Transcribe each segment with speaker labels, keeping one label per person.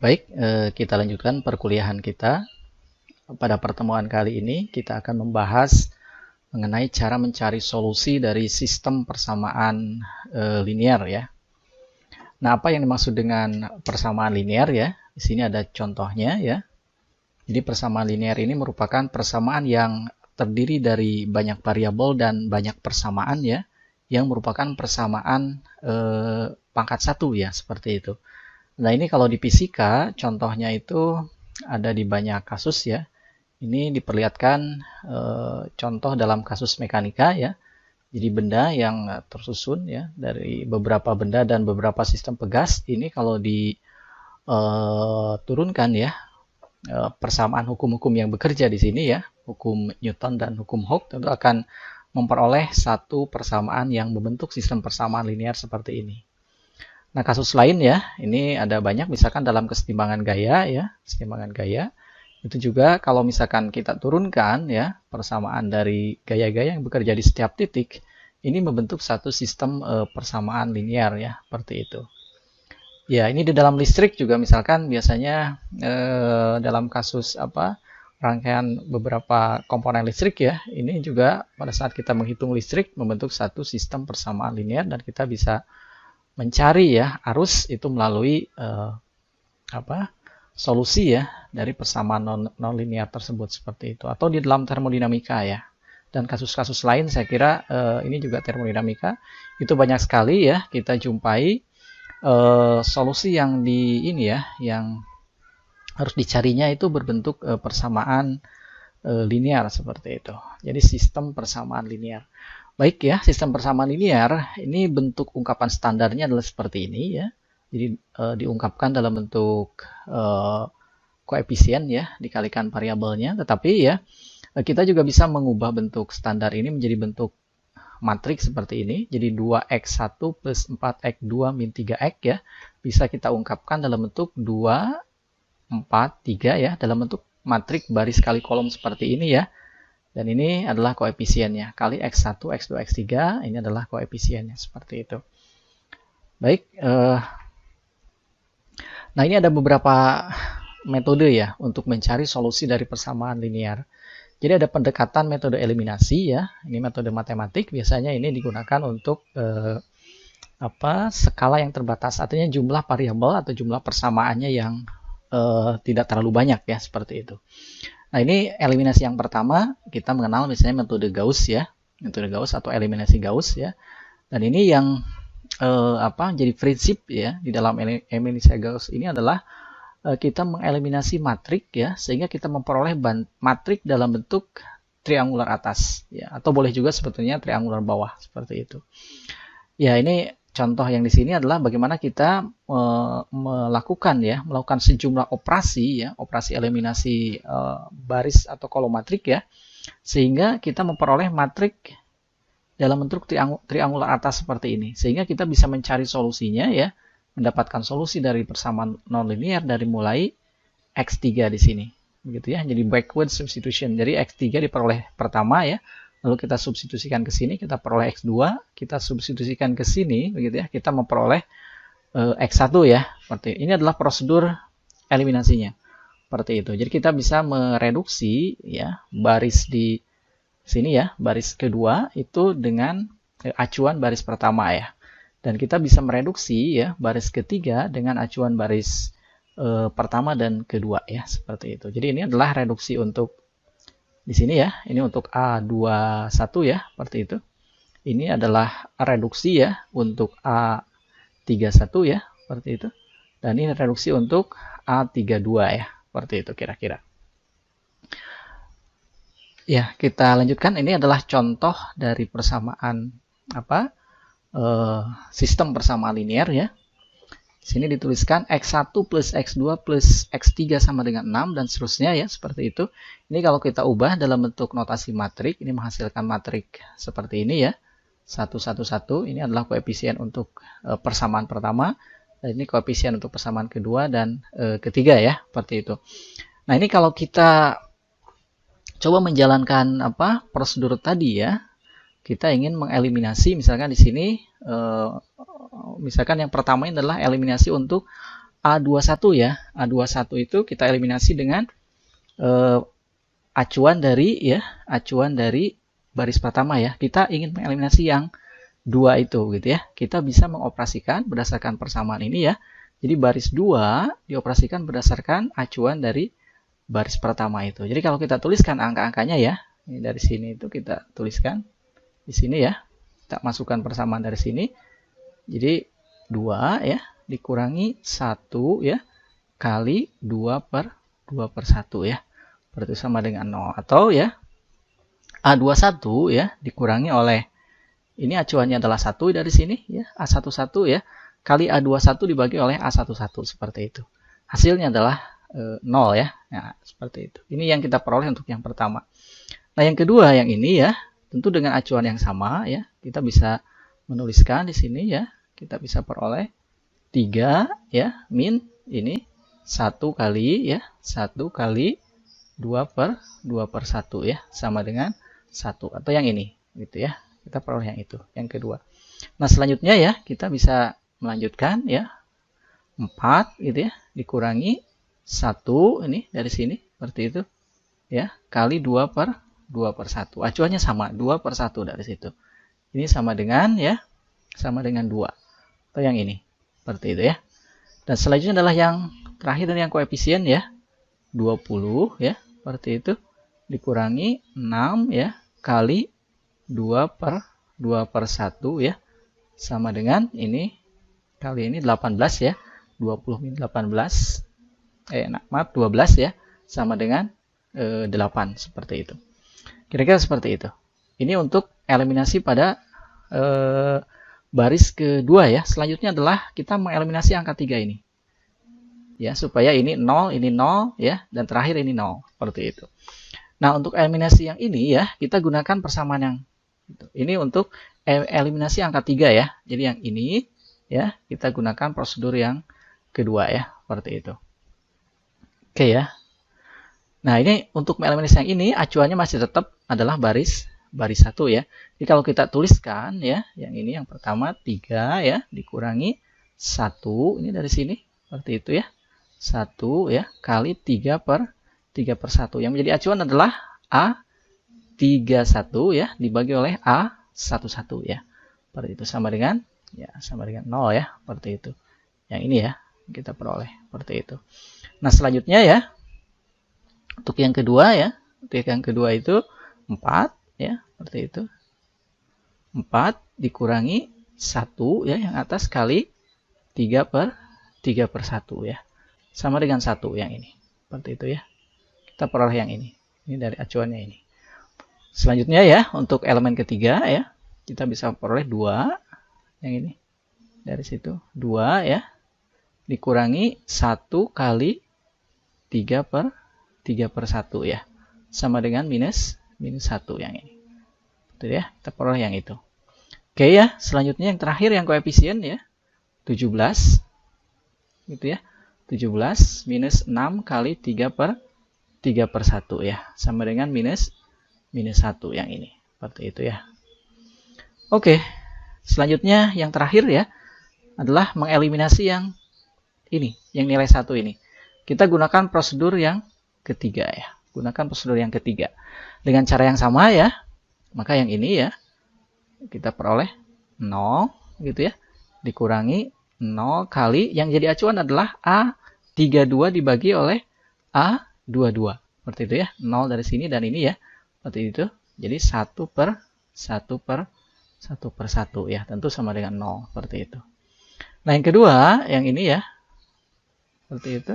Speaker 1: Baik, kita lanjutkan perkuliahan kita. Pada pertemuan kali ini kita akan membahas mengenai cara mencari solusi dari sistem persamaan linear ya. Nah, apa yang dimaksud dengan persamaan linear ya? Di sini ada contohnya ya. Jadi persamaan linear ini merupakan persamaan yang terdiri dari banyak variabel dan banyak persamaan ya, yang merupakan persamaan pangkat 1 ya, seperti itu. Nah, ini kalau di fisika, contohnya itu ada di banyak kasus ya. Ini diperlihatkan contoh dalam kasus mekanika ya. Jadi benda yang tersusun ya dari beberapa benda dan beberapa sistem pegas. Ini kalau diturunkan ya, persamaan hukum-hukum yang bekerja di sini ya, hukum Newton dan hukum Hooke tentu akan memperoleh satu persamaan yang membentuk sistem persamaan linear seperti ini. Nah, kasus lain ya, ini ada banyak, misalkan dalam kesetimbangan gaya ya, kesetimbangan gaya. Itu juga kalau misalkan kita turunkan ya, persamaan dari gaya-gaya yang bekerja di setiap titik, ini membentuk satu sistem persamaan linear ya, seperti itu. Ya, ini di dalam listrik juga misalkan biasanya dalam kasus rangkaian beberapa komponen listrik ya, ini juga pada saat kita menghitung listrik membentuk satu sistem persamaan linear dan kita bisa mencari ya arus itu melalui solusi ya dari persamaan non-linear tersebut seperti itu, atau di dalam termodinamika ya, dan kasus-kasus lain saya kira ini juga termodinamika itu banyak sekali ya kita jumpai solusi yang yang harus dicarinya itu berbentuk persamaan linear seperti itu. Jadi sistem persamaan linear. Baik ya, sistem persamaan linear ini bentuk ungkapan standarnya adalah seperti ini ya. Jadi diungkapkan dalam bentuk koefisien ya, dikalikan variabelnya. Tetapi ya, kita juga bisa mengubah bentuk standar ini menjadi bentuk matriks seperti ini. Jadi 2x1 plus 4x2 min 3x ya, bisa kita ungkapkan dalam bentuk 2, 4, 3 ya, dalam bentuk matriks baris kali kolom seperti ini ya. Dan ini adalah koefisiennya, kali x1, x2, x3, ini adalah koefisiennya, seperti itu. Baik, nah ini ada beberapa metode ya, untuk mencari solusi dari persamaan linear. Jadi ada pendekatan metode eliminasi ya, ini metode matematik, biasanya ini digunakan untuk skala yang terbatas, artinya jumlah variabel atau jumlah persamaannya yang tidak terlalu banyak ya, seperti itu. Nah, ini eliminasi yang pertama, kita mengenal misalnya metode Gauss ya, metode Gauss atau eliminasi Gauss ya. Dan ini yang jadi prinsip ya di dalam eliminasi Gauss ini adalah kita mengeliminasi matrik ya, sehingga kita memperoleh matrik dalam bentuk triangular atas ya, atau boleh juga sebetulnya triangular bawah seperti itu. Ya, ini contoh yang di sini adalah bagaimana kita melakukan sejumlah operasi ya, operasi eliminasi baris atau kolom matrik ya, sehingga kita memperoleh matrik dalam bentuk triangular atas seperti ini, sehingga kita bisa mencari solusinya ya, mendapatkan solusi dari persamaan nonlinear dari mulai x3 di sini, begitu ya. Jadi backward substitution, jadi x3 diperoleh pertama ya, lalu kita substitusikan ke sini, kita peroleh X2, kita substitusikan ke sini, begitu ya, kita memperoleh X1 ya. Seperti ini adalah prosedur eliminasinya. Seperti itu. Jadi kita bisa mereduksi ya baris di sini ya, baris kedua itu dengan acuan baris pertama ya. Dan kita bisa mereduksi ya baris ketiga dengan acuan baris pertama dan kedua ya, seperti itu. Jadi ini adalah reduksi untuk di sini ya, ini untuk A21 ya, seperti itu. Ini adalah reduksi ya untuk A31 ya, seperti itu. Dan ini reduksi untuk A32 ya, seperti itu kira-kira. Ya, kita lanjutkan. Ini adalah contoh dari persamaan sistem persamaan linear ya. Di sini dituliskan X1 plus X2 plus X3 sama dengan 6 dan seterusnya ya, seperti itu. Ini kalau kita ubah dalam bentuk notasi matrik, ini menghasilkan matrik seperti ini ya. 1, 1, 1, ini adalah koefisien untuk persamaan pertama. Dan ini koefisien untuk persamaan kedua dan ketiga ya, seperti itu. Nah, ini kalau kita coba menjalankan prosedur tadi ya, kita ingin mengeliminasi misalkan di sini misalkan yang pertama adalah eliminasi untuk A21 ya. A21 itu kita eliminasi dengan acuan dari baris pertama ya. Kita ingin mengeliminasi yang 2 itu gitu ya. Kita bisa mengoperasikan berdasarkan persamaan ini ya. Jadi baris 2 dioperasikan berdasarkan acuan dari baris pertama itu. Jadi kalau kita tuliskan angka-angkanya ya, ini dari sini itu kita tuliskan di sini ya. Kita masukkan persamaan dari sini. Jadi 2 ya dikurangi 1 ya kali 2 per 1 ya. Berarti sama dengan 0. Atau ya A21 ya dikurangi oleh, ini acuannya adalah 1 dari sini ya, A11 ya kali A21 dibagi oleh A11 seperti itu. Hasilnya adalah 0 ya. Nah, seperti itu. Ini yang kita peroleh untuk yang pertama. Nah, yang kedua yang ini ya, tentu dengan acuan yang sama ya, kita bisa menuliskan di sini ya, kita bisa peroleh 3 ya min ini 1 kali ya, 1 kali 2 per 1 ya, sama dengan 1. Atau yang ini gitu ya. Kita peroleh yang itu, yang kedua. Nah, selanjutnya ya, kita bisa melanjutkan ya. 4 gitu ya, dikurangi 1 ini dari sini, seperti itu. Ya, kali 2 per 1. Acuannya sama, 2 per 1 dari situ. Ini sama dengan ya, sama dengan 2. Atau yang ini, seperti itu ya. Dan selanjutnya adalah yang terakhir dan yang koefisien ya. 20 ya, seperti itu. Dikurangi 6 ya, kali 2 per 1 ya, sama dengan ini, kali ini 18 ya, 20 min 18, maaf 12 ya, sama dengan 8, seperti itu. Kira-kira seperti itu. Ini untuk eliminasi pada baris kedua ya. Selanjutnya adalah kita mengeliminasi angka 3 ini. Ya, supaya ini 0 ya, dan terakhir ini 0, seperti itu. Nah, untuk eliminasi yang ini ya, kita gunakan persamaan yang ini untuk eliminasi angka 3 ya. Jadi yang ini ya, kita gunakan prosedur yang kedua ya, seperti itu. Oke ya. Nah, ini untuk mengeliminasi yang ini, acuannya masih tetap adalah baris 1 ya. Jadi kalau kita tuliskan ya, yang ini yang pertama 3 ya, dikurangi 1, ini dari sini, seperti itu ya. 1 ya, kali 3 per 1. Yang menjadi acuan adalah A31 ya, dibagi oleh A11 ya. Seperti itu, sama dengan 0 ya, seperti itu. Yang ini ya, kita peroleh seperti itu. Nah, selanjutnya ya, untuk yang kedua ya, itu 4 ya, seperti itu. 4 dikurangi 1 ya, yang atas kali 3 per 1 ya. Sama dengan 1 yang ini. Seperti itu ya. Kita peroleh yang ini. Ini dari acuannya ini. Selanjutnya ya, untuk elemen ketiga ya, kita bisa peroleh 2 yang ini. Dari situ 2 ya, dikurangi 1 kali 3 per 1 ya. Sama dengan minus 1 yang ini. Betul ya, kita peroleh yang itu. Oke ya, selanjutnya yang terakhir yang koefisien ya, 17 gitu ya. 17 minus 6 kali 3 per 1 ya, sama dengan minus 1 yang ini, seperti itu ya. Oke, selanjutnya yang terakhir ya, adalah mengeliminasi yang ini, yang nilai 1 ini. Kita gunakan prosedur yang ketiga ya, dengan cara yang sama ya. Maka yang ini ya, kita peroleh 0 gitu ya, dikurangi 0 kali, yang jadi acuan adalah A32 dibagi oleh A22. Seperti itu ya, 0 dari sini dan ini ya, seperti itu. Jadi 1 per 1 ya, tentu sama dengan 0, seperti itu. Nah, yang kedua, yang ini ya, seperti itu.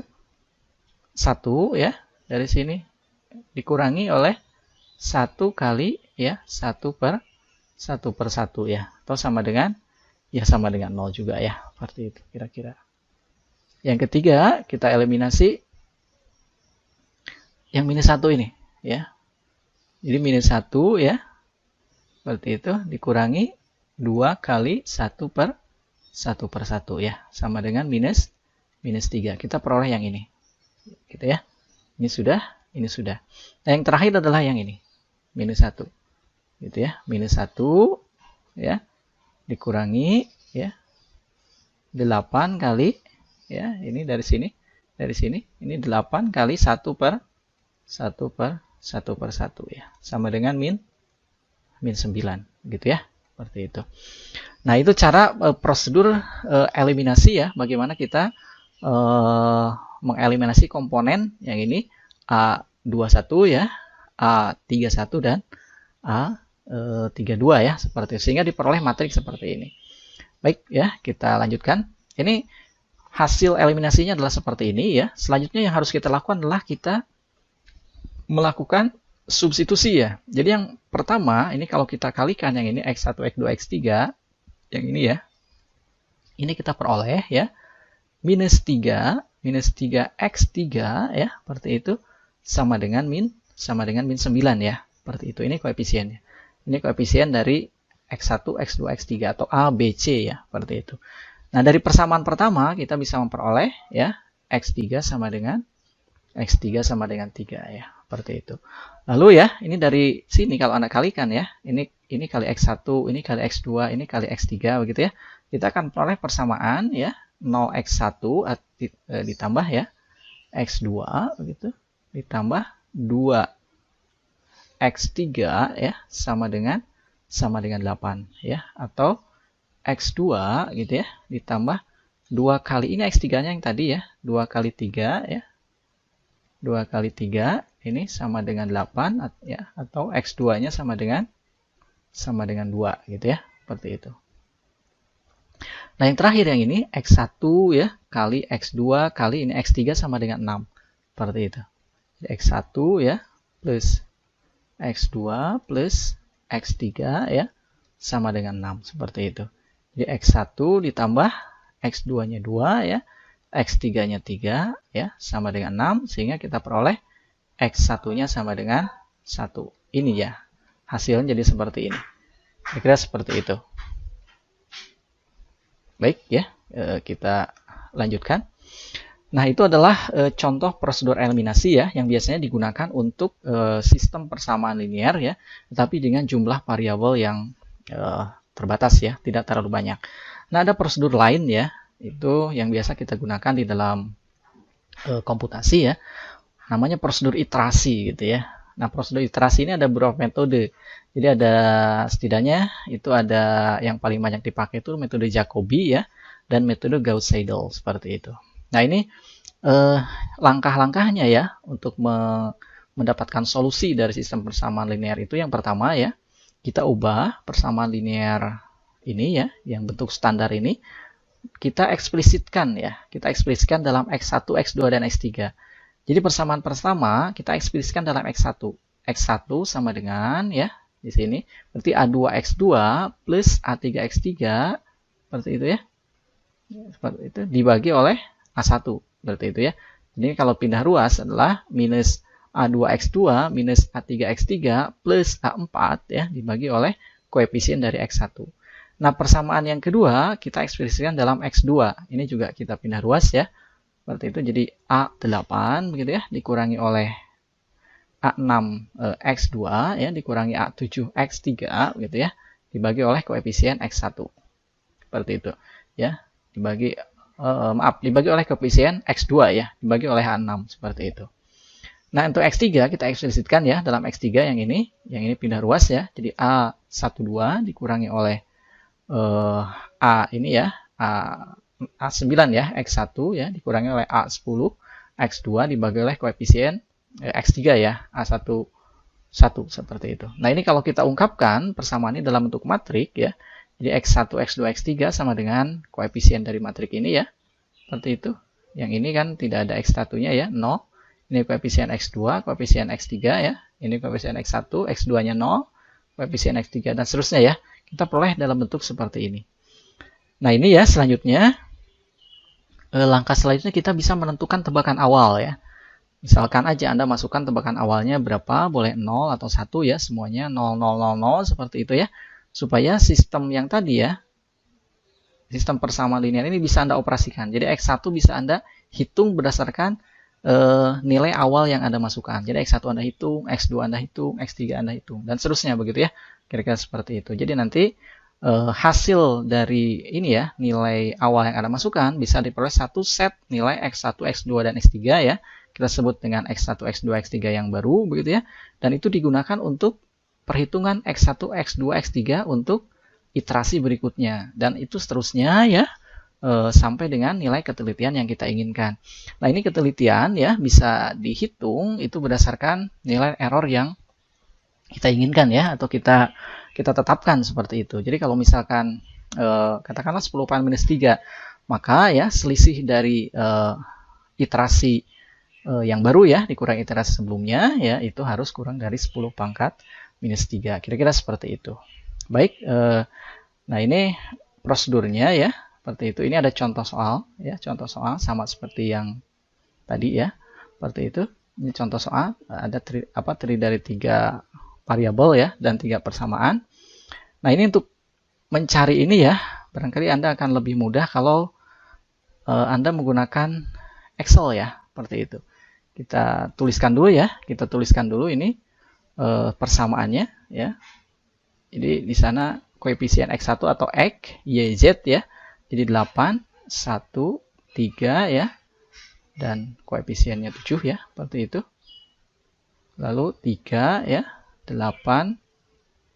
Speaker 1: 1 ya, dari sini dikurangi oleh 1 kali ya, 1 per 1 ya, atau sama dengan 0 juga ya, seperti itu kira-kira. Yang ketiga, kita eliminasi yang minus 1 ini ya. Jadi minus 1 ya, seperti itu, dikurangi 2 kali 1 per 1 ya, sama dengan minus 3. Kita peroleh yang ini gitu ya. Ini sudah. Nah, yang terakhir adalah yang ini, minus 1 gitu ya, minus 1 ya, dikurangi ya, 8 kali ya. Ini dari sini, ini 8 kali 1 per 1 per 1 per 1 ya. Sama dengan min 9 gitu ya. Seperti itu. Nah, itu cara prosedur eliminasi ya. Bagaimana kita mengeliminasi komponen yang ini A21 ya, A31 dan A32 ya, seperti itu. Sehingga diperoleh matriks seperti ini. Baik ya, kita lanjutkan. Ini hasil eliminasinya adalah seperti ini ya. Selanjutnya yang harus kita lakukan adalah kita melakukan substitusi ya. Jadi yang pertama, ini kalau kita kalikan yang ini X1, X2, X3, yang ini ya. Ini kita peroleh ya. Minus 3 X3 ya, seperti itu, sama dengan min 9 ya. Seperti itu. Ini koefisiennya. Ini koefisien dari X1, X2, X3 atau A, B, C ya, seperti itu. Nah, dari persamaan pertama kita bisa memperoleh ya X3 sama dengan 3 ya, seperti itu. Lalu ya, ini dari sini kalau Anda kalikan ya, ini kali X1, ini kali X2, ini kali X3 begitu ya. Kita akan peroleh persamaan ya, 0x1 ditambah ya X2 begitu, ditambah 2x3 ya sama dengan 8 ya, atau X2 gitu ya ditambah 2 kali ini X3-nya yang tadi ya, 2 kali 3 ya. 2 kali 3 ini sama dengan 8 ya, atau X2-nya sama dengan 2 gitu ya, seperti itu. Nah, yang terakhir yang ini X1 ya kali X2 kali ini X3 sama dengan 6. Seperti itu. Jadi X1 ya plus X2 plus X3 ya sama dengan 6. Seperti itu. Jadi X1 ditambah X2-nya 2 ya. X3-nya 3 ya sama dengan 6. Sehingga kita peroleh X1-nya sama dengan 1. Ini ya. Hasilnya jadi seperti ini. Kira-kira seperti itu. Baik ya, kita lanjutkan. Nah, itu adalah contoh prosedur eliminasi ya, yang biasanya digunakan untuk sistem persamaan linear ya, tetapi dengan jumlah variabel yang terbatas ya, tidak terlalu banyak. Nah, ada prosedur lain ya, itu yang biasa kita gunakan di dalam komputasi ya, namanya prosedur iterasi gitu ya. Nah, prosedur iterasi ini ada beberapa metode. Jadi ada setidaknya itu ada yang paling banyak dipakai itu metode Jacobi ya, dan metode Gauss-Seidel seperti itu. Nah, ini langkah-langkahnya ya untuk mendapatkan solusi dari sistem persamaan linear itu. Yang pertama ya, kita ubah persamaan linear ini ya, yang bentuk standar ini, kita eksplisitkan ya. Kita eksplisitkan dalam X1, X2, dan X3. Jadi persamaan pertama kita eksplisitkan dalam X1. X1 sama dengan ya, di sini berarti A2X2 plus A3X3 seperti itu ya. Seperti itu dibagi oleh A1 berarti itu ya. Jadi kalau pindah ruas adalah minus A2X2 minus A3X3 plus A4 ya dibagi oleh koefisien dari X1. Nah, persamaan yang kedua kita eksplisitkan dalam X2. Ini juga kita pindah ruas ya. Seperti itu, jadi A8 begitu ya, dikurangi oleh A6X2 ya, dikurangi A7X3 gitu ya, dibagi oleh koefisien X1. Seperti itu ya, dibagi oleh koefisien X2 ya, dibagi oleh A6 seperti itu. Nah, untuk X3 kita eksplisitkan ya, dalam X3 yang ini pindah ruas ya, jadi A12 dikurangi oleh A ini ya, A9 ya, X1 ya, dikurangi oleh A10, X2 dibagi oleh koefisien X3 ya, A1 seperti itu. Nah, ini kalau kita ungkapkan persamaan ini dalam bentuk matrik ya, jadi X1, X2, X3 sama dengan koefisien dari matrik ini ya, seperti itu. Yang ini kan tidak ada X1-nya ya, 0. Ini koefisien X2, koefisien X3 ya, ini koefisien X1, X2-nya 0, koefisien X3, dan seterusnya ya. Kita peroleh dalam bentuk seperti ini. Nah, ini ya selanjutnya. Langkah selanjutnya kita bisa menentukan tebakan awal ya. Misalkan aja Anda masukkan tebakan awalnya berapa, boleh 0 atau 1 ya, semuanya 0, 0, 0, 0 seperti itu ya. Supaya sistem yang tadi ya, sistem persamaan linear ini bisa Anda operasikan. Jadi X1 bisa Anda hitung berdasarkan nilai awal yang Anda masukkan. Jadi X1 Anda hitung, X2 Anda hitung, X3 Anda hitung, dan seterusnya begitu ya. Kira-kira seperti itu. Jadi nanti hasil dari ini ya, nilai awal yang Anda masukkan bisa diperoleh satu set nilai X1, X2, dan X3 ya. Kita sebut dengan X1, X2, X3 yang baru begitu ya. Dan itu digunakan untuk perhitungan X1, X2, X3 untuk iterasi berikutnya. Dan itu seterusnya ya, sampai dengan nilai ketelitian yang kita inginkan. Nah, ini ketelitian ya bisa dihitung itu berdasarkan nilai error yang kita inginkan ya, atau kita tetapkan seperti itu. Jadi kalau misalkan katakanlah 10 pangkat minus 3, maka ya selisih dari iterasi yang baru ya dikurangi iterasi sebelumnya ya itu harus kurang dari 10 pangkat minus 3. Kira-kira seperti itu. Baik, nah ini prosedurnya ya seperti itu. Ini ada contoh soal ya, contoh soal sama seperti yang tadi ya, seperti itu. Ini contoh soal, ada terdiri dari 3 variabel ya dan 3 persamaan. Nah, ini untuk mencari ini ya, barangkali Anda akan lebih mudah kalau Anda menggunakan Excel ya, seperti itu. Kita tuliskan dulu ya, kita tuliskan dulu ini persamaannya ya. Jadi di sana koefisien X1 atau X, Y, Z ya. Jadi 8, 1, 3 ya. Dan koefisiennya 7 ya, seperti itu. Lalu 3 ya. 8,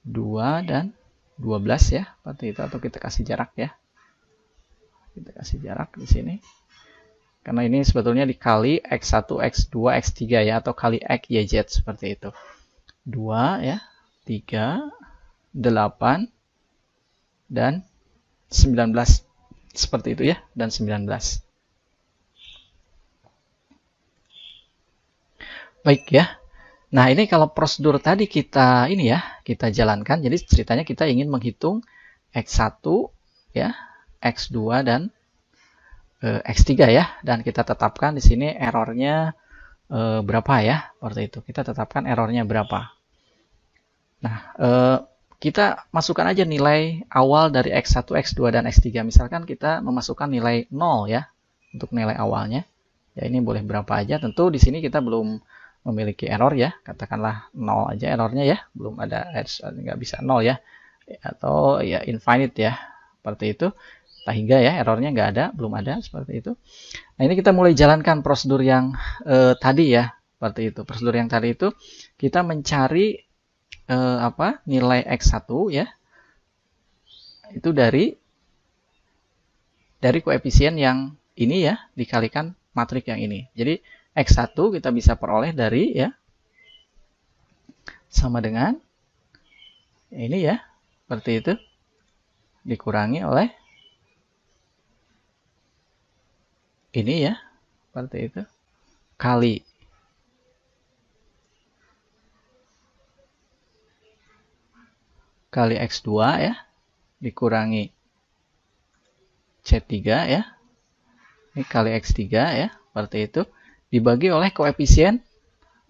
Speaker 1: 2, dan 12 ya, seperti itu, atau kita kasih jarak ya. Kita kasih jarak di sini. Karena ini sebetulnya dikali X1, X2, X3 ya, atau kali X, Y, Z seperti itu. 2 ya, 3, 8, dan 19 seperti itu ya, dan 19. Baik ya. Nah, ini kalau prosedur tadi kita ini ya, kita jalankan. Jadi ceritanya kita ingin menghitung X1 ya, X2 dan X3 ya, dan kita tetapkan di sini errornya berapa ya, seperti itu. Kita tetapkan errornya berapa. Nah, kita masukkan aja nilai awal dari X1, X2, dan X3. Misalkan kita memasukkan nilai 0 ya, untuk nilai awalnya. Ya, ini boleh berapa aja. Tentu di sini kita belum memiliki error ya, katakanlah 0 aja errornya ya, belum ada, nggak bisa 0 ya, atau ya infinite ya, seperti itu, hingga ya errornya nggak ada, belum ada, seperti itu. Nah, ini kita mulai jalankan prosedur yang tadi ya, seperti itu. Prosedur yang tadi itu kita mencari nilai X1 ya, itu dari koefisien yang ini ya, dikalikan matrik yang ini. Jadi X1 kita bisa peroleh dari ya, sama dengan ini ya, seperti itu, dikurangi oleh ini ya, seperti itu, kali X2 ya, dikurangi C3 ya, ini kali X3 ya, seperti itu, dibagi oleh koefisien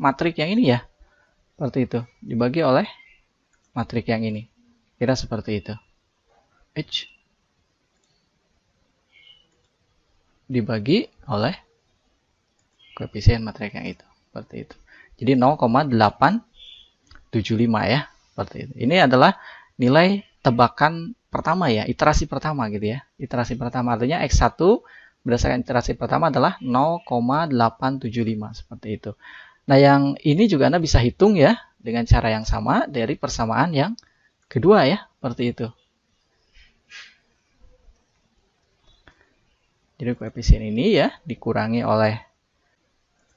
Speaker 1: matrik yang ini ya, seperti itu, dibagi oleh matrik yang ini, kira seperti itu, H dibagi oleh koefisien matrik yang itu, seperti itu. Jadi 0,875 ya, seperti itu. Ini adalah nilai tebakan pertama ya, iterasi pertama gitu ya. Iterasi pertama artinya X1 berdasarkan iterasi pertama adalah 0,875 seperti itu. Nah, yang ini juga Anda bisa hitung ya dengan cara yang sama dari persamaan yang kedua ya, seperti itu. Jadi koefisien ini ya dikurangi oleh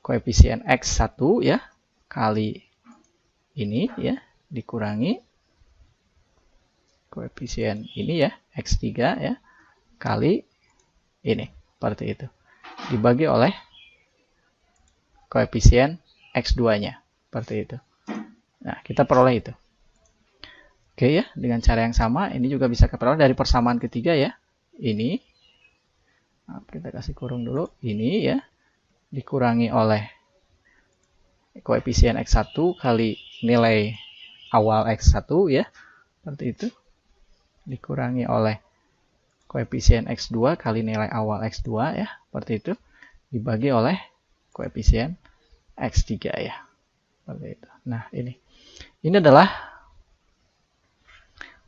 Speaker 1: koefisien X1 ya kali ini ya, dikurangi koefisien ini ya, X3 ya, kali ini, seperti itu. Dibagi oleh koefisien X2-nya, seperti itu. Nah, kita peroleh itu. Oke ya, dengan cara yang sama, ini juga bisa kita peroleh dari persamaan ketiga ya. Ini, nah, kita kasih kurung dulu, ini ya, dikurangi oleh koefisien X1 kali nilai awal X1 ya, seperti itu, dikurangi oleh koefisien X2 kali nilai awal X2 ya, seperti itu, dibagi oleh koefisien X3 ya, seperti itu. Nah, ini adalah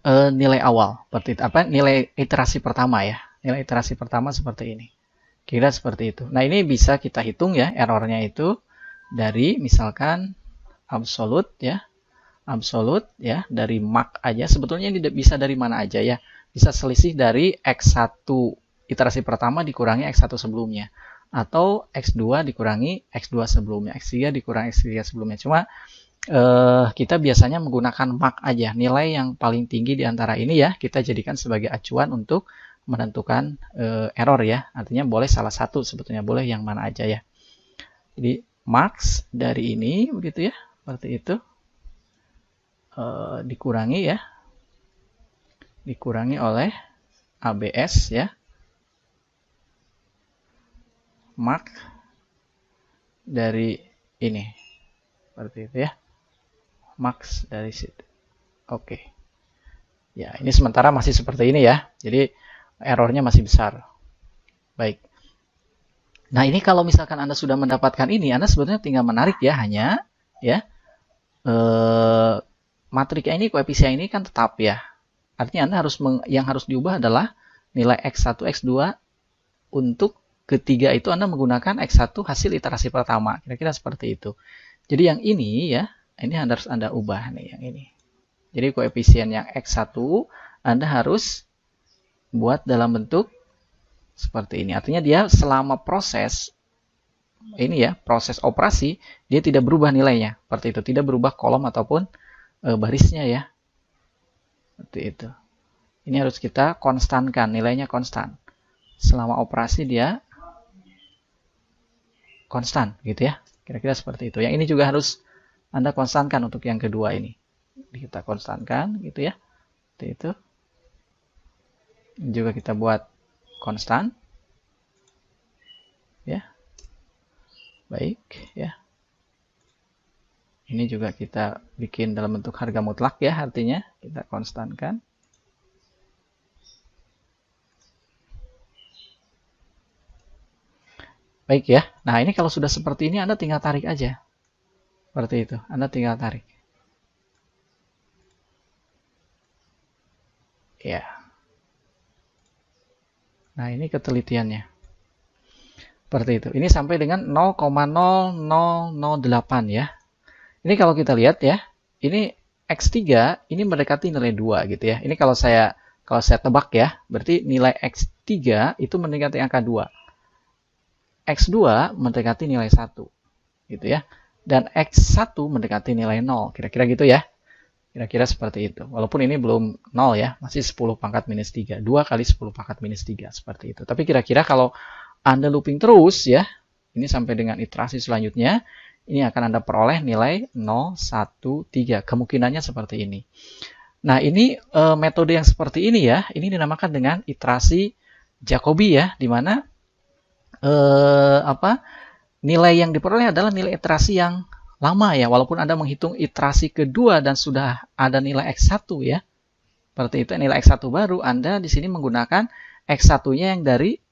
Speaker 1: nilai awal, seperti itu. Nilai iterasi pertama ya. Nilai iterasi pertama seperti ini. Kira seperti itu. Nah, ini bisa kita hitung ya errornya itu dari misalkan absolute ya. Absolute ya, dari mark aja. Sebetulnya ini bisa dari mana aja ya. Bisa selisih dari X1 iterasi pertama dikurangi X1 sebelumnya. Atau X2 dikurangi X2 sebelumnya. X3 dikurangi X3 sebelumnya. Cuma kita biasanya menggunakan mark aja. Nilai yang paling tinggi di antara ini ya, kita jadikan sebagai acuan untuk menentukan error ya. Artinya boleh salah satu, sebetulnya boleh yang mana aja ya. Jadi marks dari ini begitu ya, seperti itu. Dikurangi ya. Dikurangi oleh ABS ya. Mark dari ini. Seperti itu ya. Marks dari situ. Oke. Ya, ini sementara masih seperti ini ya. Jadi errornya masih besar. Baik. Nah, ini kalau misalkan Anda sudah mendapatkan ini, Anda sebetulnya tinggal menarik ya, hanya ya. Matriknya ini, koefisien ini kan tetap ya. Artinya Anda yang harus diubah adalah nilai X1, X2 untuk ketiga itu Anda menggunakan X1 hasil iterasi pertama. Kira-kira seperti itu. Jadi yang ini ya, ini harus Anda ubah nih yang ini. Jadi koefisien yang X1 Anda harus buat dalam bentuk seperti ini. Artinya dia selama proses ini ya, proses operasi, dia tidak berubah nilainya. Seperti itu, tidak berubah kolom ataupun barisnya ya. Seperti itu. Ini harus kita konstankan, nilainya konstan. Selama operasi dia konstan gitu ya. Kira-kira seperti itu. Yang ini juga harus Anda konstankan untuk yang kedua ini. Kita konstankan gitu ya. Seperti itu. Ini juga kita buat konstan. Ya. Baik, ya. Ini juga kita bikin dalam bentuk harga mutlak ya, artinya kita konstankan. Baik ya. Nah, ini kalau sudah seperti ini Anda tinggal tarik aja. Seperti itu. Anda tinggal tarik. Ya. Nah, ini ketelitiannya. Seperti itu. Ini sampai dengan 0,0008 ya. Ini kalau kita lihat ya, ini X3 ini mendekati nilai 2 gitu ya. Ini kalau saya tebak ya, berarti nilai X3 itu mendekati angka 2. X2 mendekati nilai 1 gitu ya. Dan X1 mendekati nilai 0. Kira-kira gitu ya. Kira-kira seperti itu. Walaupun ini belum 0 ya, masih 10 pangkat minus 3. 2 kali 10 pangkat minus 3 seperti itu. Tapi kira-kira kalau Anda looping terus ya, ini sampai dengan iterasi selanjutnya, ini akan Anda peroleh nilai 013. Kemungkinannya seperti ini. Nah, ini metode yang seperti ini ya, ini dinamakan dengan iterasi Jacobi ya, di mana nilai yang diperoleh adalah nilai iterasi yang lama ya, walaupun Anda menghitung iterasi kedua dan sudah ada nilai X1 ya. Seperti itu, nilai X1 baru, Anda di sini menggunakan X1-nya yang dari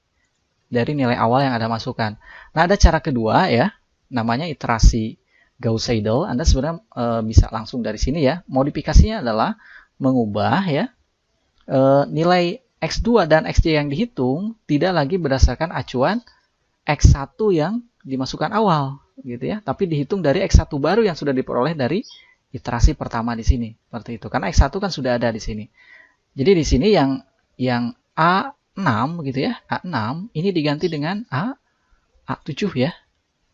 Speaker 1: nilai awal yang Anda masukkan. Nah, ada cara kedua ya, namanya iterasi Gauss-Seidel. Anda sebenarnya bisa langsung dari sini ya. Modifikasinya adalah mengubah ya nilai X2 dan X3 yang dihitung tidak lagi berdasarkan acuan X1 yang dimasukkan awal gitu ya, tapi dihitung dari X1 baru yang sudah diperoleh dari iterasi pertama di sini. Seperti itu. Karena X1 kan sudah ada di sini. Jadi di sini yang A6 gitu ya, A6 ini diganti dengan A7 ya.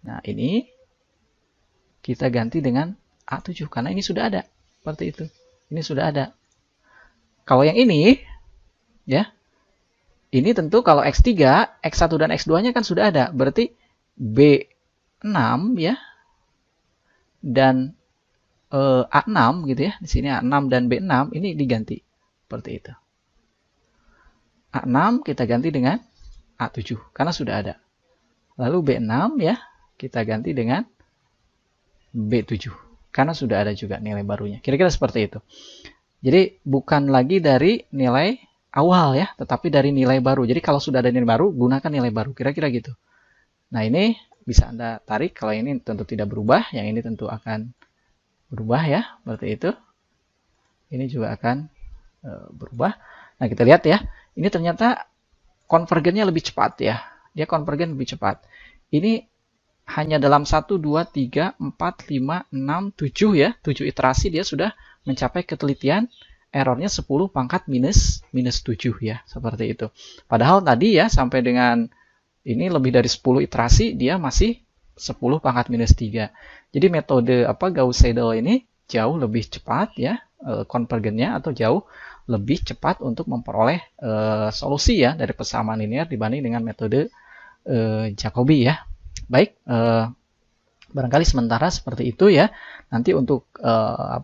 Speaker 1: Nah, ini kita ganti dengan A7 karena ini sudah ada. Seperti itu. Ini sudah ada. Kalau yang ini ya, ini tentu kalau X3, X1 dan X2-nya kan sudah ada. Berarti B6 ya. Dan A6 gitu ya. Di sini A6 dan B6 ini diganti. Seperti itu. A6 kita ganti dengan A7 karena sudah ada. Lalu B6 ya, kita ganti dengan B7 karena sudah ada juga nilai barunya. Kira-kira seperti itu. Jadi bukan lagi dari nilai awal ya, tetapi dari nilai baru. Jadi kalau sudah ada nilai baru, gunakan nilai baru. Kira-kira gitu. Nah, ini bisa Anda tarik. Kalau ini tentu tidak berubah, yang ini tentu akan berubah ya, seperti itu. Ini juga akan berubah. Nah, kita lihat ya, ini ternyata konvergennya lebih cepat ya. Dia konvergen lebih cepat. Ini hanya dalam 1, 2, 3, 4, 5, 6, 7 ya. 7 iterasi dia sudah mencapai ketelitian errornya 10 pangkat minus 7 ya. Seperti itu. Padahal tadi ya sampai dengan ini lebih dari 10 iterasi dia masih 10 pangkat minus 3. Jadi metode Gauss-Seidel ini jauh lebih cepat ya konvergennya, atau jauh lebih cepat untuk memperoleh solusi ya dari persamaan linear dibanding dengan metode Jacobi ya. Baik, barangkali sementara seperti itu ya. Nanti untuk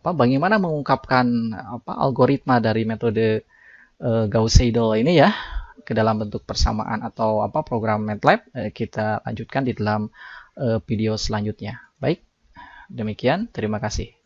Speaker 1: bagaimana mengungkapkan algoritma dari metode Gauss-Seidel ini ya ke dalam bentuk persamaan atau program MATLAB, kita lanjutkan di dalam video selanjutnya. Baik, demikian, terima kasih.